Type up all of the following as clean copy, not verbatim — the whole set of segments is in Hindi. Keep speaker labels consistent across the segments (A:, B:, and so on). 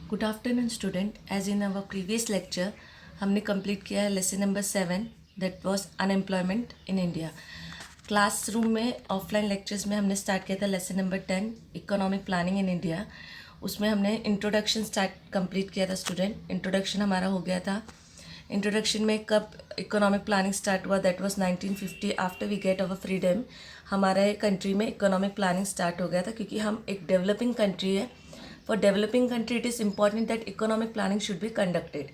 A: Good afternoon student. As in our previous lecture हमने कंप्लीट किया है lesson number 7 that was unemployment in India. Classroom में ऑफलाइन लेक्चर्स में हमने स्टार्ट किया था lesson number 10 economic planning in India. उसमें हमने इंट्रोडक्शन कंप्लीट किया था स्टूडेंट. इंट्रोडक्शन हमारा हो गया था. इंट्रोडक्शन में कब इकोनॉमिक प्लानिंग स्टार्ट हुआ, that was 1950 after we get our freedom. हमारे कंट्री में इकोनॉमिक प्लानिंग स्टार्ट हो गया था क्योंकि हम एक डेवलपिंग कंट्री है. For developing country it is important that economic planning should be conducted.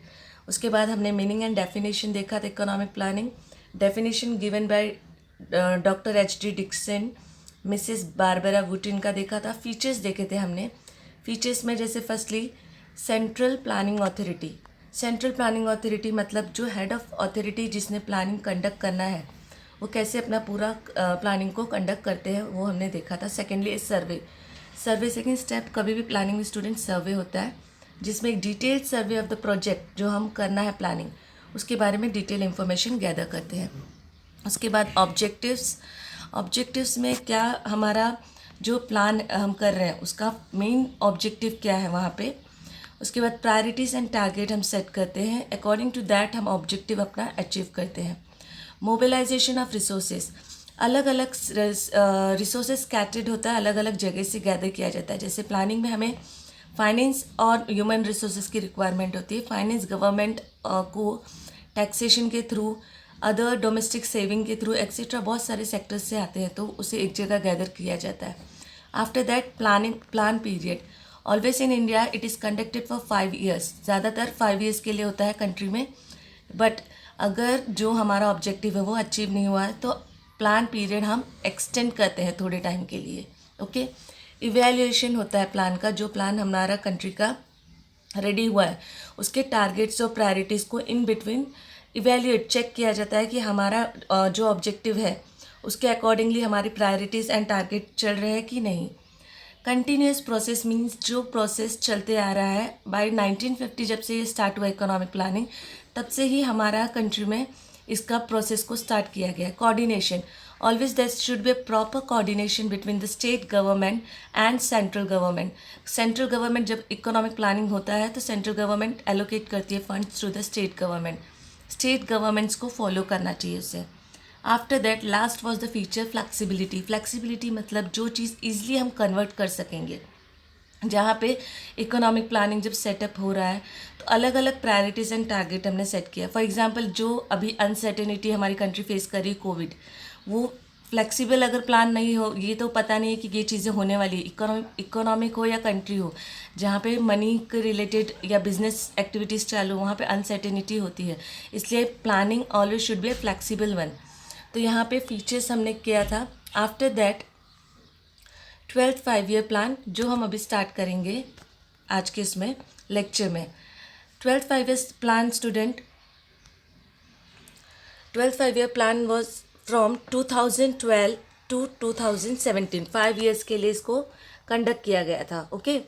A: उसके बाद हमने मीनिंग एंड डेफिनेशन देखा था economic planning. Definition given by doctor H D. Dickson, Mrs Barbara Wootton का देखा था. फीचर्स देखे थे हमने. फीचर्स में जैसे firstly central planning authority. Central planning authority मतलब जो हेड ऑफ अथॉरिटी जिसने प्लानिंग कंडक्ट करना है वो कैसे अपना पूरा प्लानिंग को कंडक्ट करते हैं वो हमने देखा था. सेकेंडली सर्वे. सर्वे सेकेंड स्टेप. कभी भी प्लानिंग में स्टूडेंट सर्वे होता है जिसमें एक detailed survey of the project जो हम करना है प्लानिंग उसके बारे में डिटेल इंफॉर्मेशन गैदर करते हैं. उसके बाद ऑब्जेक्टिव्स. ऑब्जेक्टिव्स में क्या हमारा जो प्लान हम कर रहे हैं उसका मेन ऑब्जेक्टिव क्या है वहाँ पे. उसके बाद प्रायोरिटीज़ एंड टारगेट हम सेट करते हैं. अकॉर्डिंग टू दैट हम ऑब्जेक्टिव अपना अचीव करते हैं. Mobilisation of resources. अलग अलग रिसोर्सेज स्कैटर्ड होता है, अलग अलग जगह से गैदर किया जाता है. जैसे प्लानिंग में हमें फाइनेंस और ह्यूमन रिसोर्सेज की रिक्वायरमेंट होती है. फाइनेंस गवर्नमेंट को टैक्सेशन के थ्रू, अदर डोमेस्टिक सेविंग के थ्रू एक्सेट्रा बहुत सारे सेक्टर्स से आते हैं तो उसे एक जगह गैदर किया जाता है. After that plan period. Always in India it is conducted for 5 years. ज़्यादातर 5 years के लिए होता है कंट्री में. बट अगर जो हमारा ऑब्जेक्टिव है वो अचीव नहीं हुआ है तो प्लान पीरियड हम एक्सटेंड करते हैं थोड़े टाइम के लिए. ओके. इवैल्यूएशन होता है प्लान का. जो प्लान हमारा कंट्री का रेडी हुआ है उसके टारगेट्स और प्रायोरिटीज़ को इन बिटवीन इवैल्यूएट चेक किया जाता है कि हमारा जो ऑब्जेक्टिव है उसके अकॉर्डिंगली हमारी प्रायोरिटीज़ एंड टारगेट चल रहे हैं कि नहीं. कंटिन्यूस प्रोसेस मीन्स जो प्रोसेस चलते आ रहा है. बाय 1950 जब से ये स्टार्ट हुआ इकोनॉमिक प्लानिंग तब से ही हमारा कंट्री में इसका प्रोसेस को स्टार्ट किया गया. Coordination. Always there should be a proper coordination between the state government and central government. Central government जब इकोनॉमिक प्लानिंग होता है तो सेंट्रल गवर्नमेंट एलोकेट करती है funds through the state government. State governments को फॉलो करना चाहिए उसे. After that last was the feature flexibility. Flexibility मतलब जो चीज़ ईजिली हम कन्वर्ट कर सकेंगे. जहाँ पे इकोनॉमिक प्लानिंग जब सेटअप हो रहा है तो अलग अलग प्रायोरिटीज़ एंड टारगेट हमने सेट किया. फॉर एग्जांपल जो अभी अनसर्टेनिटी हमारी कंट्री फेस कर रही है कोविड, वो फ्लेक्सिबल अगर प्लान नहीं हो, ये तो पता नहीं है कि ये चीज़ें होने वाली है. इकोनॉमिक हो या कंट्री हो जहाँ पे मनी के रिलेटेड या बिजनेस एक्टिविटीज़ चालू वहाँ पे अनसर्टेनिटी होती है. इसलिए planning always should B A flexible one. तो यहाँ पे फीचर्स हमने किया था. After that 12th 5-year plan जो हम अभी स्टार्ट करेंगे आज के इसमें लेक्चर में. 12th 5-year plan student. 12th 5-year plan was from 2012 to 2017. 5 years के लिए इसको कंडक्ट किया गया था. ओके.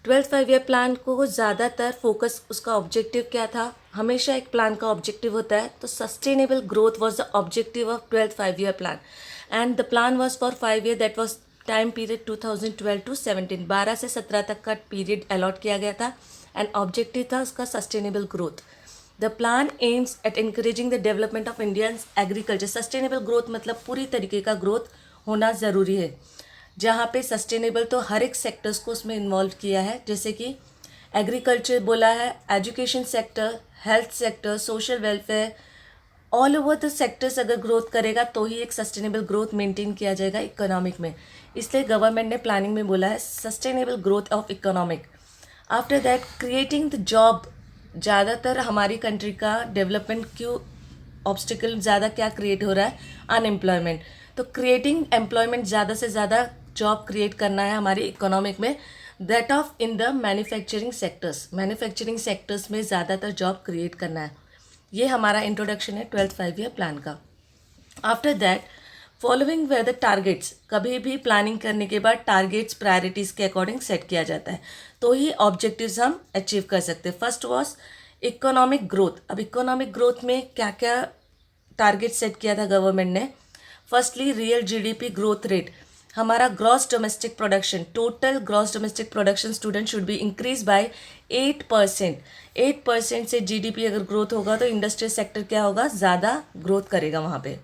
A: 12th 5-year प्लान को ज़्यादातर फोकस उसका ऑब्जेक्टिव क्या था. हमेशा एक प्लान का ऑब्जेक्टिव होता है तो sustainable growth was the objective of 12th 5-year plan and the plan was for 5 year. That was time period 2012 to 17. 12 से 17 तक का पीरियड अलॉट किया गया था एंड ऑब्जेक्टिव था उसका sustainable growth. The plan aims at encouraging the development of Indian agriculture. Sustainable growth मतलब पूरी तरीके का ग्रोथ होना ज़रूरी है जहाँ पे सस्टेनेबल तो हर एक सेक्टर्स को उसमें इन्वॉल्व किया है. जैसे कि एग्रीकल्चर बोला है, education sector, health sector, social welfare, all over the sectors अगर ग्रोथ करेगा तो ही एक सस्टेनेबल ग्रोथ मेंटेन किया जाएगा इकोनॉमिक में. इसलिए गवर्नमेंट ने प्लानिंग में बोला है sustainable growth of economic. After that creating the job. ज़्यादातर हमारी कंट्री का डेवलपमेंट क्यों ऑब्स्टिकल ज़्यादा क्या क्रिएट हो रहा है, अनएम्प्लॉयमेंट. तो क्रिएटिंग एम्प्लॉयमेंट, ज़्यादा से ज़्यादा जॉब क्रिएट करना है हमारी इकोनॉमिक में. That of in the manufacturing sectors. Manufacturing sectors में ज़्यादातर जॉब क्रिएट करना है. ये हमारा इंट्रोडक्शन है 12th 5-year प्लान का. After that following were the targets. कभी भी प्लानिंग करने के बाद टारगेट्स प्रायोरिटीज़ के अकॉर्डिंग सेट किया जाता है तो ही ऑब्जेक्टिव्स हम अचीव कर सकते हैं. First was economic growth. अब इकोनॉमिक ग्रोथ में क्या क्या टारगेट सेट किया था गवर्नमेंट ने. Firstly real GDP growth rate. हमारा gross domestic production, total gross domestic production student should be increase by 8%। 8% से जीडीपी अगर ग्रोथ होगा तो इंडस्ट्रियल सेक्टर क्या होगा, ज़्यादा ग्रोथ करेगा वहाँ पे।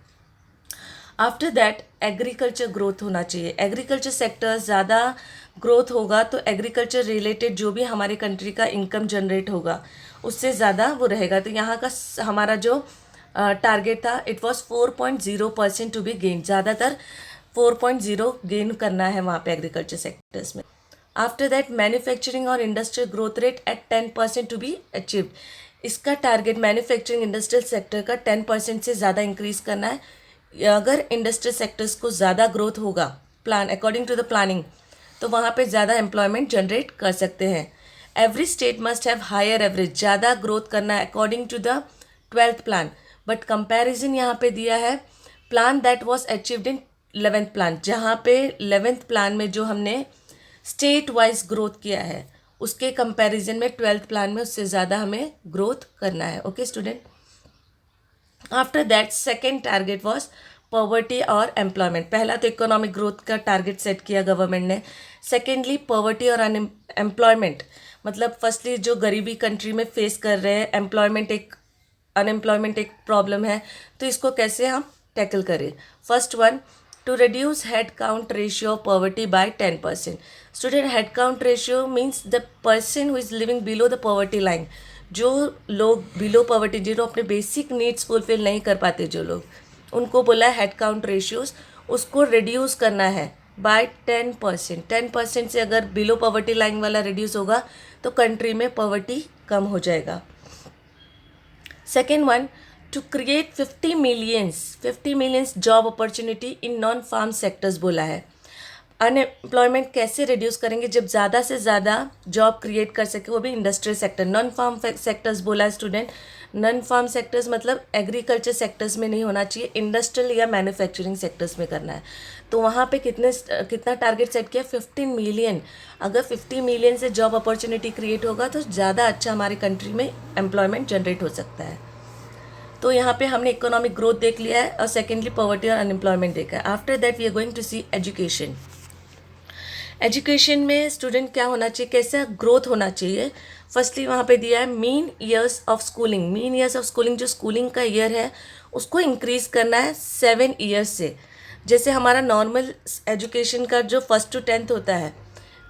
A: आफ्टर दैट एग्रीकल्चर ग्रोथ होना चाहिए। एग्रीकल्चर सेक्टर ज़्यादा ग्रोथ होगा तो एग्रीकल्चर रिलेटेड जो भी हमारे कंट्री का इनकम जनरेट होगा उससे ज़्यादा वो रहेगा। तो यहाँ का हमारा जो टारगेट था it was 4.0% to be gain, ज़्यादातर 4.0 गेन करना है वहाँ पे एग्रीकल्चर सेक्टर्स में। आफ्टर दैट मैन्युफैक्चरिंग और industrial growth rate at 10% to be achieved. इसका टारगेट मैन्युफैक्चरिंग इंडस्ट्रियल सेक्टर का 10% से ज़्यादा इंक्रीज़ करना है। अगर इंडस्ट्रियल सेक्टर्स को ज़्यादा ग्रोथ होगा plan according to the planning तो वहाँ पे ज़्यादा एम्प्लॉयमेंट जनरेट कर सकते हैं। Every state must have higher average, ज़्यादा ग्रोथ करना है according to the 12th plan, but comparison यहाँ पे दिया है plan that was achieved in 11th plan, जहाँ पे 11th प्लान में जो हमने स्टेट वाइज ग्रोथ किया है उसके कंपैरिजन में 12th प्लान में उससे ज़्यादा हमें ग्रोथ करना है। Okay student, after that second target was poverty और एम्प्लॉयमेंट। पहला तो इकोनॉमिक ग्रोथ का टारगेट सेट किया गवर्नमेंट ने। सेकेंडली पॉवर्टी और एम्प्लॉयमेंट, मतलब फर्स्टली जो गरीबी कंट्री में फेस कर रहे हैं, अनएम्प्लॉयमेंट एक प्रॉब्लम है, तो इसको कैसे हम टैकल करें। First one, to reduce head count ratio of poverty by 10%। Student, head count ratio means the person who is living below the poverty line. जो लोग बिलो पॉवर्टी, जो अपने बेसिक नीड्स फुलफिल नहीं कर पाते, जो लोग, उनको बोला हेड काउंट रेशियोज, उसको रिड्यूस करना है बाय 10%। 10% से अगर बिलो पॉवर्टी लाइन वाला रिड्यूस होगा तो कंट्री में पॉवर्टी कम हो जाएगा। Second one, to create 50 millions job opportunity in non farm sectors बोला है। अनएम्प्लॉयमेंट कैसे रिड्यूस करेंगे, जब ज़्यादा से ज़्यादा जॉब क्रिएट कर सके, वो भी industrial sector. Non farm sectors बोला है स्टूडेंट, नॉन फार्म सेक्टर्स मतलब एग्रीकल्चर सेक्टर्स में नहीं होना चाहिए, इंडस्ट्रियल या मैन्युफैक्चरिंग सेक्टर्स में करना है। तो वहाँ पे कितना टारगेट सेट किया, 15 मिलियन। अगर 50 मिलियन से जॉब अपॉर्चुनिटी क्रिएट होगा तो ज़्यादा अच्छा हमारे कंट्री में एम्प्लॉयमेंट जनरेट हो सकता है। तो यहाँ पे हमने इकोनॉमिक ग्रोथ देख लिया है और सेकेंडली पॉवर्टी और अनएम्प्लॉयमेंट देखा है। After that we are going to see education. Education में स्टूडेंट क्या होना चाहिए, कैसा ग्रोथ होना चाहिए। फर्स्टली वहाँ पे दिया है mean years of schooling. Mean years of schooling, जो स्कूलिंग का ईयर है उसको इंक्रीज़ करना है 7 ईयर्स से। जैसे हमारा नॉर्मल एजुकेशन का जो 1st to 10th होता है,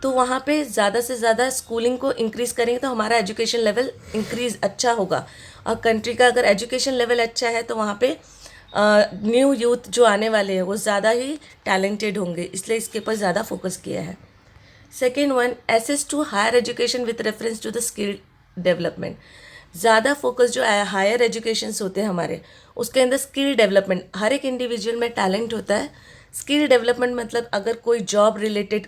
A: तो वहाँ पे ज़्यादा से ज़्यादा स्कूलिंग को इंक्रीज़ करेंगे तो हमारा एजुकेशन लेवल इंक्रीज़ अच्छा होगा। और कंट्री का अगर एजुकेशन लेवल अच्छा है तो वहाँ पे न्यू यूथ जो आने वाले हैं वो ज़्यादा ही टैलेंटेड होंगे, इसलिए इसके ऊपर ज़्यादा फोकस किया है। Second one, access to higher education with reference to the skill development. ज़्यादा फोकस जो हायर एजुकेशंस होते हैं हमारे, उसके अंदर स्किल डेवलपमेंट। हर एक इंडिविजुअल में टैलेंट होता है, स्किल डेवलपमेंट मतलब अगर कोई जॉब रिलेटेड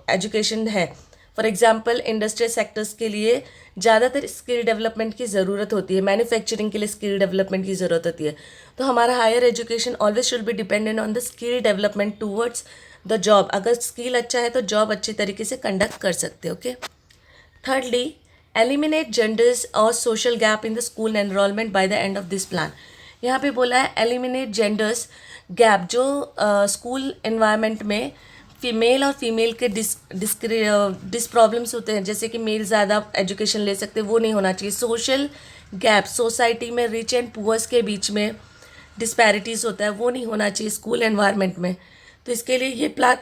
A: एजुकेशन है, फॉर एग्जांपल इंडस्ट्रियल सेक्टर्स के लिए ज़्यादातर स्किल डेवलपमेंट की ज़रूरत होती है, मैन्युफैक्चरिंग के लिए स्किल डेवलपमेंट की ज़रूरत होती है। तो हमारा higher education always should be dependent on the skill development towards the job. अगर स्किल अच्छा है तो जॉब अच्छे तरीके से कंडक्ट कर सकते हैं। ओके, थर्डली, एलिमिनेट जेंडर्स और social gap in the school enrolment bye the end of this plan. यहाँ पे बोला है एलिमिनेट जेंडर्स गैप, जो स्कूल एनवायरनमेंट में फीमेल और फीमेल के डिस प्रॉब्लम्स होते हैं, जैसे कि मेल ज़्यादा एजुकेशन ले सकते हैं, वो नहीं होना चाहिए। सोशल गैप, सोसाइटी में रिच एंड पुअर्स के बीच में डिस्पैरिटीज़ होता है, वो नहीं होना चाहिए स्कूल एनवायरनमेंट में। तो इसके लिए ये प्लान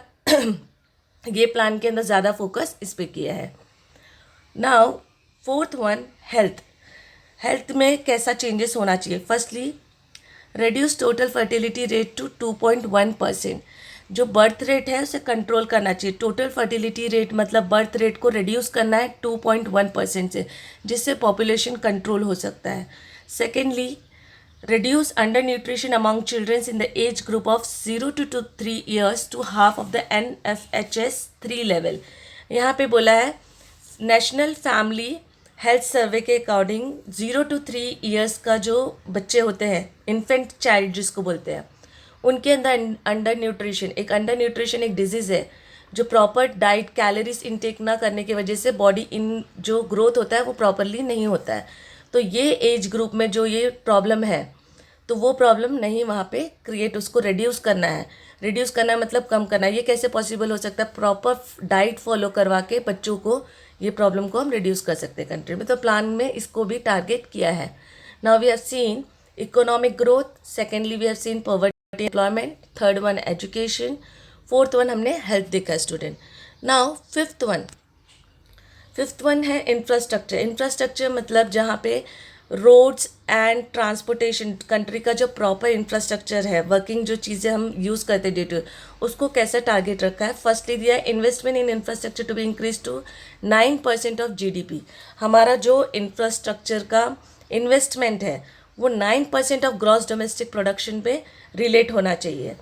A: के अंदर ज़्यादा फोकस इस पे किया है। नाउ फोर्थ वन, हेल्थ में कैसा चेंजेस होना चाहिए। Firstly, reduce total fertility rate to 2.1%। जो बर्थ रेट है उसे कंट्रोल करना चाहिए। टोटल फर्टिलिटी रेट मतलब बर्थ रेट को रिड्यूस करना है 2.1% से, जिससे पॉपुलेशन कंट्रोल हो सकता है। Secondly, reduce undernutrition among children in the age group of 0 to 3 years to half of the NFHS 3 level। यहाँ पे बोला है नेशनल फैमिली हेल्थ सर्वे के अकॉर्डिंग 0 to 3 years का जो बच्चे होते हैं, इन्फेंट चाइल्ड जिसको बोलते हैं, उनके अंदर अंडर न्यूट्रिशन एक डिजीज़ है, जो प्रॉपर डाइट कैलोरीज इनटेक ना करने की वजह से बॉडी इन जो ग्रोथ होता है वो प्रॉपरली नहीं होता है। तो ये एज ग्रुप में जो ये प्रॉब्लम है, तो वो प्रॉब्लम नहीं वहाँ पे क्रिएट, उसको रिड्यूस करना है। रिड्यूस करना मतलब कम करना है। ये कैसे पॉसिबल हो सकता है? प्रॉपर डाइट फॉलो करवा के बच्चों को ये प्रॉब्लम को हम रिड्यूस कर सकते हैं कंट्री में। तो प्लान में इसको भी टारगेट किया है। Now we have seen economic growth, secondly we have seen poverty employment, third one education, fourth one हमने हेल्थ देखा स्टूडेंट। नाउ फिफ्थ वन है इंफ्रास्ट्रक्चर। इंफ्रास्ट्रक्चर मतलब जहाँ पे रोड्स एंड ट्रांसपोर्टेशन, कंट्री का जो प्रॉपर इंफ्रास्ट्रक्चर है, वर्किंग जो चीज़ें हम यूज़ करते हैं डे टू, उसको कैसे टारगेट रखा है। फर्स्टली दिया है investment in infrastructure to be increase to 9% of GDP. हमारा जो इंफ्रास्ट्रक्चर का इन्वेस्टमेंट है वो 9% ऑफ ग्रॉस डोमेस्टिक प्रोडक्शन पे रिलेट होना चाहिए।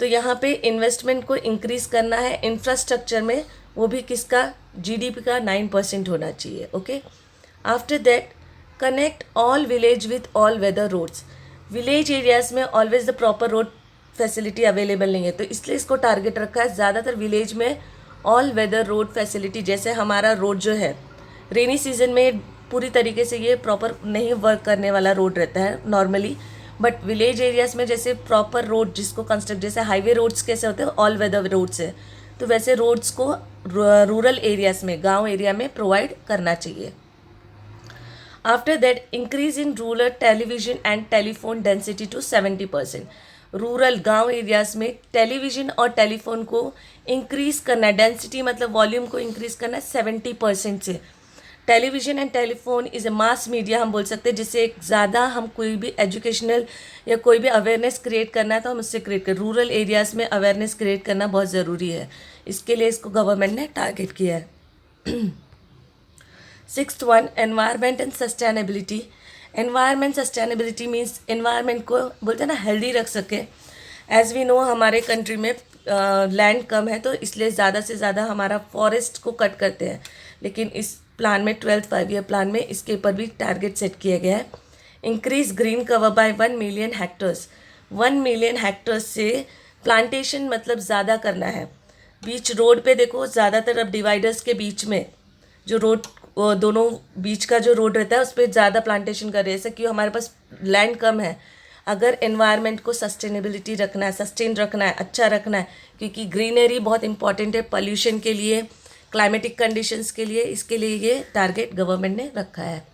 A: तो यहाँ पे इन्वेस्टमेंट को इंक्रीज करना है इंफ्रास्ट्रक्चर में, वो भी किसका? जीडीपी का 9% होना चाहिए। Okay, after that connect all village with all weather roads. Village areas में always the proper road facility available नहीं है, तो इसलिए इसको टारगेट रखा है ज़्यादातर विलेज में ऑल वेदर रोड फैसिलिटी। जैसे हमारा रोड जो है रेनी सीजन में पूरी तरीके से ये प्रॉपर नहीं वर्क करने वाला रोड रहता है नॉर्मली, बट विलेज एरियाज में जैसे प्रॉपर रोड जिसको कंस्ट्रक्ट, जैसे हाईवे रोड्स कैसे होते हैं ऑल वेदर रोड्स है, तो वैसे रोड्स को रूरल एरियाज में, गांव एरिया में प्रोवाइड करना चाहिए। After that increase in rural television and telephone density to 70%। Rural गांव एरियाज में टेलीविजन और टेलीफोन को इंक्रीज करना है, डेंसिटी मतलब वॉल्यूम को इंक्रीज करना है 70% से। Television and telephone is a mass media हम बोल सकते हैं, जिससे एक ज़्यादा हम कोई भी एजुकेशनल या कोई भी अवेयरनेस क्रिएट करना है तो हम उससे क्रिएट करें। रूरल एरियाज़ में अवेयरनेस क्रिएट करना बहुत ज़रूरी है, इसके लिए इसको गवर्नमेंट ने टारगेट किया है। Sixth one environment and sustainability. Environment sustainability means environment को बोलते हैं ना हेल्दी रख सके। एज वी नो हमारे कंट्री में लैंड कम है, तो इसलिए ज़्यादा से ज़्यादा हमारा फॉरेस्ट को कट करते हैं, लेकिन इस प्लान में 12th 5-year प्लान में इसके ऊपर भी टारगेट सेट किया गया है। Increase green cover by 1 million hectares. 1 million hectares से प्लांटेशन मतलब ज़्यादा करना है। बीच रोड पे देखो ज़्यादातर अब डिवाइडर्स के बीच में जो रोड, दोनों बीच का जो रोड रहता है उस पर ज़्यादा प्लांटेशन कर रहे हैं, ऐसा क्यों? हमारे पास लैंड कम है। अगर एनवायरनमेंट को सस्टेनेबिलिटी रखना है, सस्टेन रखना है, अच्छा रखना है, क्योंकि ग्रीनरी बहुत इंपॉर्टेंट है पॉल्यूशन के लिए, क्लाइमेटिक कंडीशंस के लिए, इसके लिए ये टारगेट गवर्नमेंट ने रखा है।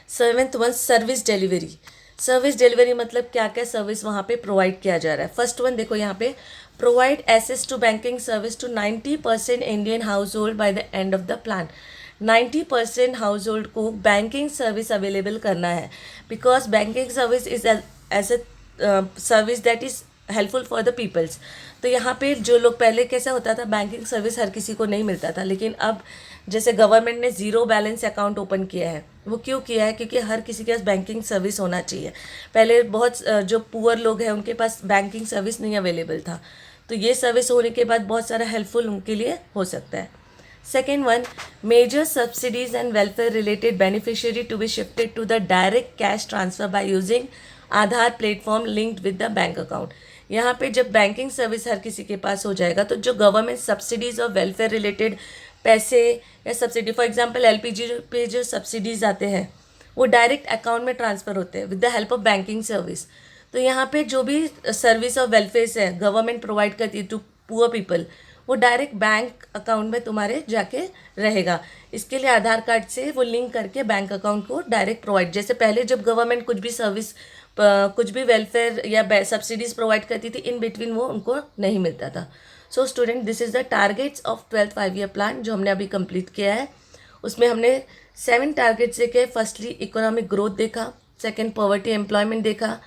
A: 7th one service delivery. Service delivery मतलब क्या क्या सर्विस वहाँ पे प्रोवाइड किया जा रहा है। फर्स्ट वन देखो यहाँ पे, provide access to banking service to 90% Indian household by the end of the plan. 90% household को बैंकिंग सर्विस अवेलेबल करना है, because banking service is as a service that is helpful for the peoples. तो यहाँ पे जो लोग, पहले कैसा होता था बैंकिंग सर्विस हर किसी को नहीं मिलता था, लेकिन अब जैसे गवर्नमेंट ने ज़ीरो बैलेंस अकाउंट ओपन किया है, वो क्यों किया है? क्योंकि हर किसी के पास बैंकिंग सर्विस होना चाहिए। पहले बहुत जो पुअर लोग हैं उनके पास बैंकिंग सर्विस नहीं अवेलेबल था, तो ये सर्विस होने के बाद बहुत सारा हेल्पफुल उनके लिए हो सकता है। Second one, major subsidies and welfare related beneficiary to be shifted to the direct cash transfer by using Aadhaar platform linked with the bank account. यहाँ पे जब बैंकिंग सर्विस हर किसी के पास हो जाएगा, तो जो गवर्नमेंट सब्सिडीज़ और वेलफेयर रिलेटेड पैसे या सब्सिडी, फॉर एग्जांपल एलपीजी पे जो सब्सिडीज़ आते हैं वो डायरेक्ट अकाउंट में ट्रांसफ़र होते हैं with the help of banking service. तो यहाँ पे जो भी सर्विस और वेलफेयर है गवर्नमेंट प्रोवाइड करती है टू पुअर पीपल, वो डायरेक्ट बैंक अकाउंट में तुम्हारे जाके रहेगा। इसके लिए आधार कार्ड से वो लिंक करके बैंक अकाउंट को डायरेक्ट प्रोवाइड, जैसे पहले जब गवर्नमेंट कुछ भी सर्विस, कुछ भी वेलफेयर या सब्सिडीज़ प्रोवाइड करती थी, इन बिटवीन वो उनको नहीं मिलता था। So student, this is the targets of 12th 5-year plan जो हमने अभी कंप्लीट किया है। उसमें हमने 7 टारगेट्स देखे। फर्स्टली इकोनॉमिक ग्रोथ देखा, सेकेंड पॉवर्टी एम्प्लॉयमेंट देखा,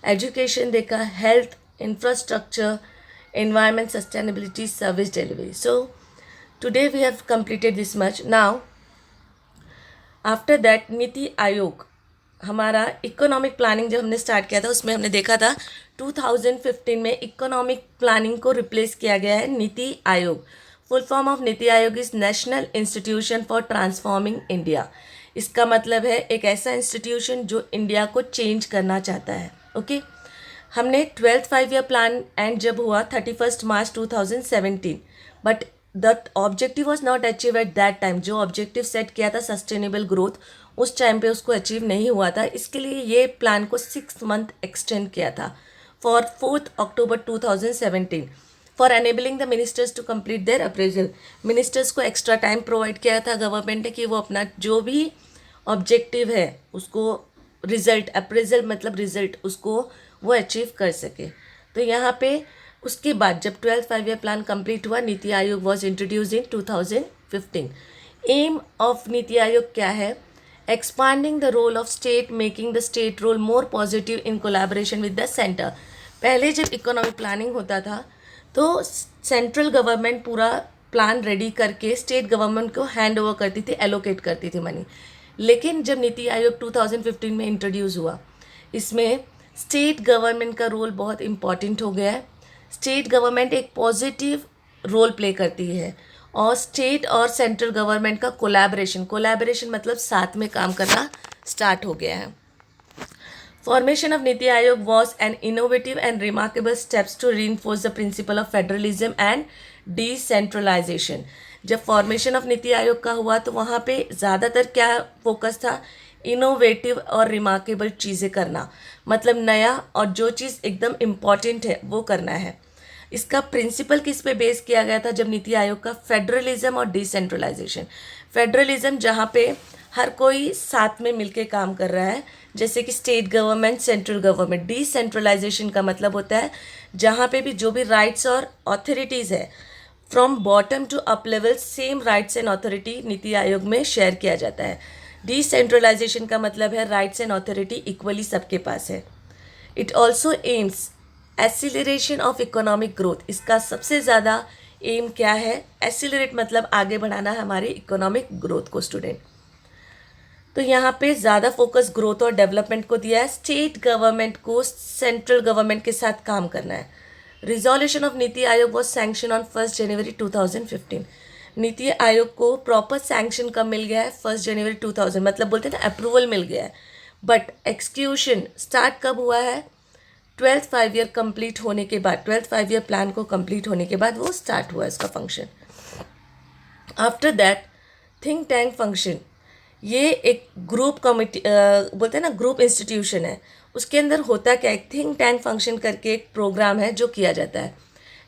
A: एजुकेशन देखा, health, infrastructure, environment, sustainability, service delivery. So today we have completed this much. Now after that NITI Aayog, हमारा इकोनॉमिक प्लानिंग जब हमने स्टार्ट किया था उसमें हमने देखा था 2015 में इकोनॉमिक प्लानिंग को रिप्लेस किया गया है नीति आयोग। फुल फॉर्म ऑफ नीति आयोग is national institution for transforming India. इसका मतलब है एक ऐसा इंस्टीट्यूशन जो इंडिया को चेंज करना चाहता है। ओके, हमने 12th 5-year प्लान एंड जब हुआ 31 मार्च 2017, but that objective was not achieve at that time, जो ऑब्जेक्टिव सेट किया था सस्टेनेबल ग्रोथ उस टाइम पे उसको अचीव नहीं हुआ था, इसके लिए ये प्लान को 6 मंथ एक्सटेंड किया था for 4 October 2017 for enabling the ministers to complete their appraisal. Ministers को एक्स्ट्रा टाइम प्रोवाइड किया था गवर्नमेंट ने कि वो अपना जो भी ऑब्जेक्टिव है उसको रिजल्ट, अप्रेजल मतलब रिजल्ट, उसको वो अचीव कर सके। तो यहाँ पे उसके बाद जब 12th 5 ईयर प्लान कंप्लीट हुआ, NITI Aayog was introduce in 2015। Aim of NITI Aayog क्या है? Expanding the role of state, making the state role more positive in collaboration with the centre. पहले जब इकोनॉमिक प्लानिंग होता था तो सेंट्रल गवर्नमेंट पूरा प्लान रेडी करके स्टेट गवर्नमेंट को हैंड ओवर करती थी, एलोकेट करती थी मनी। लेकिन जब नीति आयोग 2015 में इंट्रोड्यूस हुआ, इसमें स्टेट गवर्नमेंट का रोल बहुत इम्पॉर्टेंट हो गया है। स्टेट गवर्नमेंट एक पॉजिटिव रोल प्ले करती है और स्टेट और सेंट्रल गवर्नमेंट का कोलैबोरेशन मतलब साथ में काम करना स्टार्ट हो गया है। Formation of Niti Aayog was an innovative and remarkable steps to reinforce the principle of federalism and decentralization. जब फॉर्मेशन ऑफ नीति आयोग का हुआ तो वहाँ पे ज़्यादातर क्या फोकस था? इनोवेटिव और रिमार्केबल चीज़ें करना, मतलब नया और जो चीज़ एकदम इम्पॉर्टेंट है वो करना है। इसका प्रिंसिपल किस पे बेस किया गया था जब नीति आयोग का? फेडरलिज्म और डिसेंट्रलाइजेशन। फेडरलिज्म जहाँ पे हर कोई साथ में मिलके काम कर रहा है, जैसे कि state government, central government. Decentralisation का मतलब होता है जहाँ पे भी जो भी राइट्स और अथॉरिटीज़ है from bottom to up level, same rights and authority NITI Aayog में शेयर किया जाता है। डिसेंट्रलाइजेशन का मतलब है राइट्स एंड अथॉरिटी इक्वली सबके पास है। It also AIIMS acceleration of economic growth. इसका सबसे ज़्यादा एम क्या है? एसिलरेट मतलब आगे बढ़ाना हमारे इकोनॉमिक ग्रोथ को स्टूडेंट। तो यहाँ पे ज़्यादा फोकस ग्रोथ और डेवलपमेंट को दिया है। स्टेट गवर्नमेंट को सेंट्रल गवर्नमेंट के साथ काम करना है। Resolution of NITI Aayog was sanction on 1 जनवरी 2015। नीति आयोग को प्रॉपर सैंक्शन कब मिल गया है? 1 जनवरी 2000, मतलब बोलते हैं ना अप्रूवल मिल गया है। बट एक्सक्यूशन स्टार्ट कब हुआ है? 12th 5 ईयर कंप्लीट होने के बाद, 12th 5 ईयर प्लान को कंप्लीट होने के बाद वो स्टार्ट हुआ इसका function. After that think tank function, ये एक ग्रुप कमिटी बोलते हैं ना, ग्रुप इंस्टीट्यूशन है। उसके अंदर होता क्या है? एक थिंक टैंक फंक्शन करके एक प्रोग्राम है जो किया जाता है।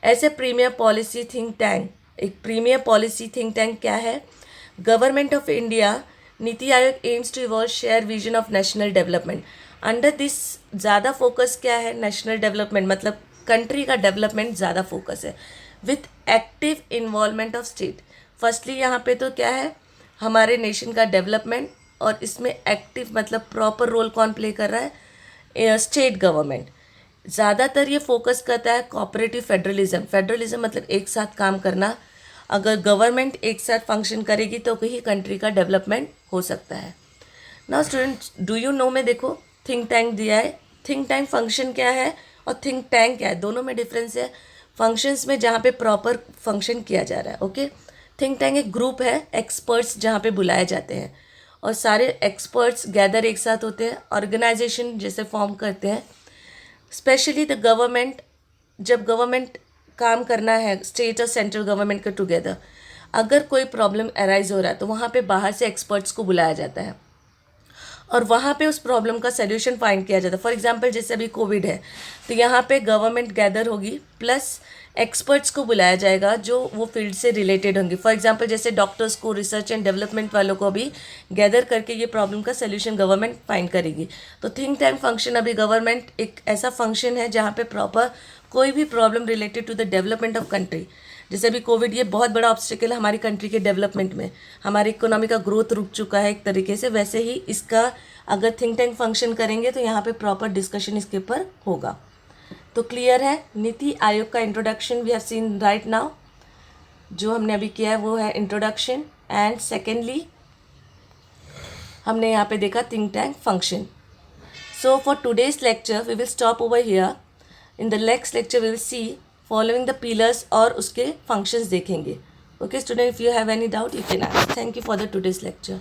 A: ऐसे प्रीमियर पॉलिसी थिंक टैंक, एक प्रीमियर पॉलिसी थिंक टैंक क्या है? Government of India NITI Aayog aims to evolve share vision of national development. Under this ज़्यादा फोकस क्या है? नेशनल डेवलपमेंट, मतलब कंट्री का डेवलपमेंट ज़्यादा फोकस है with active involvement of state. Firstly यहाँ पे तो क्या है? हमारे नेशन का डेवलपमेंट, और इसमें एक्टिव मतलब प्रॉपर रोल कौन प्ले कर रहा है? State government. ज़्यादातर ये फोकस करता है कोऑपरेटिव फेडरलिज्म। फेडरलिज्म मतलब एक साथ काम करना। अगर गवर्नमेंट एक साथ फंक्शन करेगी तो कहीं कंट्री का डेवलपमेंट हो सकता है। Now students, do you know में देखो थिंक टैंक दिया है। थिंक टैंक फंक्शन क्या है और थिंक टैंक क्या है? दोनों में डिफरेंस है। फंक्शंस में जहाँ पे प्रॉपर फंक्शन किया जा रहा है, ओके। थिंक टैंक एक ग्रुप है, एक्सपर्ट्स जहाँ पे बुलाए जाते हैं और सारे एक्सपर्ट्स गैदर एक साथ होते हैं, ऑर्गेनाइजेशन जैसे फॉर्म करते हैं। स्पेशली द गवर्नमेंट, जब गवर्नमेंट काम करना है स्टेट और सेंट्रल गवर्नमेंट के टुगेदर, अगर कोई प्रॉब्लम अराइज हो रहा है तो वहाँ पे बाहर से एक्सपर्ट्स को बुलाया जाता है और वहाँ पे उस प्रॉब्लम का सल्यूशन फाइंड किया जाता है। फॉर एग्जांपल जैसे अभी कोविड है तो यहाँ पे गवर्नमेंट गैदर होगी प्लस एक्सपर्ट्स को बुलाया जाएगा जो वो फील्ड से रिलेटेड होंगे। फॉर एग्जांपल जैसे डॉक्टर्स को, रिसर्च एंड डेवलपमेंट वालों को भी गैदर करके ये प्रॉब्लम का सल्यूशन गवर्नमेंट फाइंड करेगी। तो थिंक टैंक फंक्शन, अभी गवर्नमेंट एक ऐसा फंक्शन है जहाँ पे प्रॉपर कोई भी problem related to the development of country, जैसे अभी कोविड ये बहुत बड़ा ऑब्स्टिकल है हमारी कंट्री के डेवलपमेंट में, हमारी इकोनॉमी का ग्रोथ रुक चुका है एक तरीके से, वैसे ही इसका अगर थिंक टैंक फंक्शन करेंगे तो यहाँ पे प्रॉपर डिस्कशन इसके ऊपर होगा। तो क्लियर है, नीति आयोग का introduction we have seen right now, जो हमने अभी किया है वो है इंट्रोडक्शन। एंड सेकेंडली हमने यहाँ पे देखा think tank function. So for today's lecture we will stop over here. In the next lecture we will see following the pillars और उसके फंक्शंस देखेंगे। Okay student, if you have any doubt you can ask. Thank you for the today's lecture.